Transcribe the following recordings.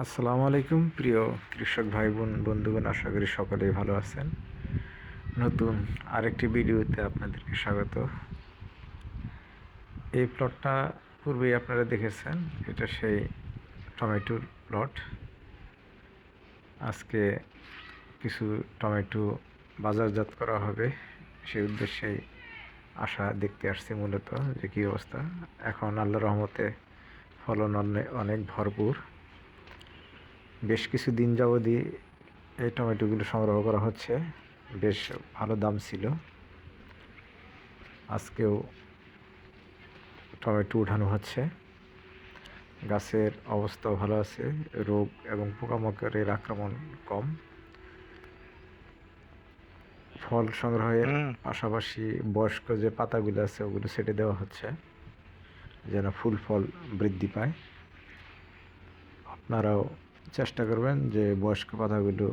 আসসালামু আলাইকুম প্রিয় কৃষক ভাই বোন বন্ধুগণ, আশা করি সকলেই ভালো আছেন। নতুন আরেকটি ভিডিওতে আপনাদেরকে স্বাগত। এই প্লটটা পূর্বেই আপনারা দেখেছেন, এটা সেই টমেটোর প্লট। আজকে কিছু টমেটো বাজারজাত করা হবে, সেই উদ্দেশ্যেই দেখতে আসছি মূলত যে কী অবস্থা। এখন আল্লাহর রহমতে ফলন অনেক ভরপুর। বেশ কিছু দিন যাবতই এই টমেটোগুলো সংগ্রহ করা হচ্ছে, বেশ ভালো দাম ছিল। আজকেও টমেটো উঠানো হচ্ছে। গাছের অবস্থাও ভালো আছে, রোগ এবং পোকামাকড়ের আক্রমণ কম। ফল সংগ্রহের পাশাপাশি বয়স্ক যে পাতাগুলো আছে ওগুলো ছেটে দেওয়া হচ্ছে যেন ফুল ফল বৃদ্ধি পায়। আপনারাও চেষ্টা করবেন যে বয়স্ক পাতাগুলো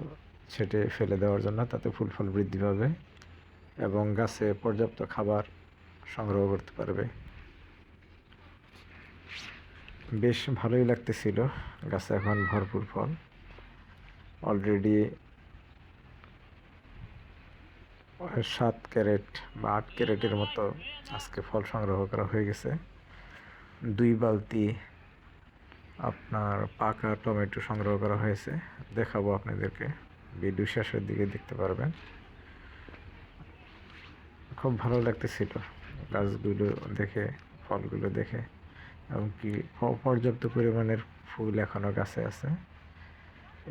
ছেটে ফেলে দেওয়ার জন্য, তাতে ফুল ফল বৃদ্ধি পাবে এবং গাছে পর্যাপ্ত খাবার সংগ্রহ করতে পারবে। বেশ ভালোই লাগতেছিল, গাছে এখন ভরপুর ফল। অলরেডি 7 ক্যারেট বা 8 ক্যারেটের মতো আজকে ফল সংগ্রহ করা হয়ে গেছে। 2 বালতি আপনার পাকা টমেটো সংগ্রহ করা হয়েছে, দেখাবো আপনাদেরকে, ভিডিও শেষের দিকে দেখতে পারবেন। খুব ভালো লাগতেছিল গাছগুলো দেখে, ফলগুলো দেখে, এমনকি পর্যাপ্ত পরিমাণের ফুল এখনও গাছে আছে।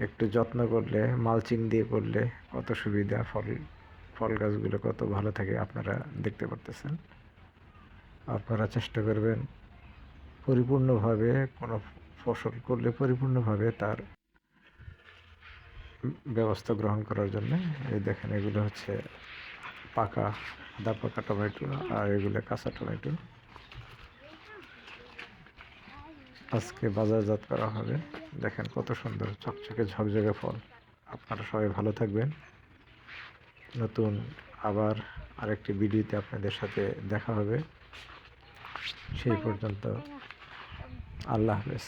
একটু যত্ন করলে, মালচিং দিয়ে করলে কত সুবিধা, ফল গাছগুলো কত ভালো থাকে আপনারা দেখতে পারতেছেন। আপনারা চেষ্টা করবেন পরিপূর্ণভাবে কোনো ফসল করলে পরিপূর্ণভাবে তার ব্যবস্থা গ্রহণ করার জন্য। এই দেখেন, এগুলো হচ্ছে পাকা আধা পাকা টমেটো আর এগুলো কাঁচা টমেটো। আজকে বাজারজাত করা হবে। দেখেন কত সুন্দর চকচকে ঝকঝকে ফল। আপনারা সবাই ভালো থাকবেন। নতুন আবার আরেকটি ভিডিওতে আপনাদের সাথে দেখা হবে। সেই পর্যন্ত আল্লাহ হাফেজ।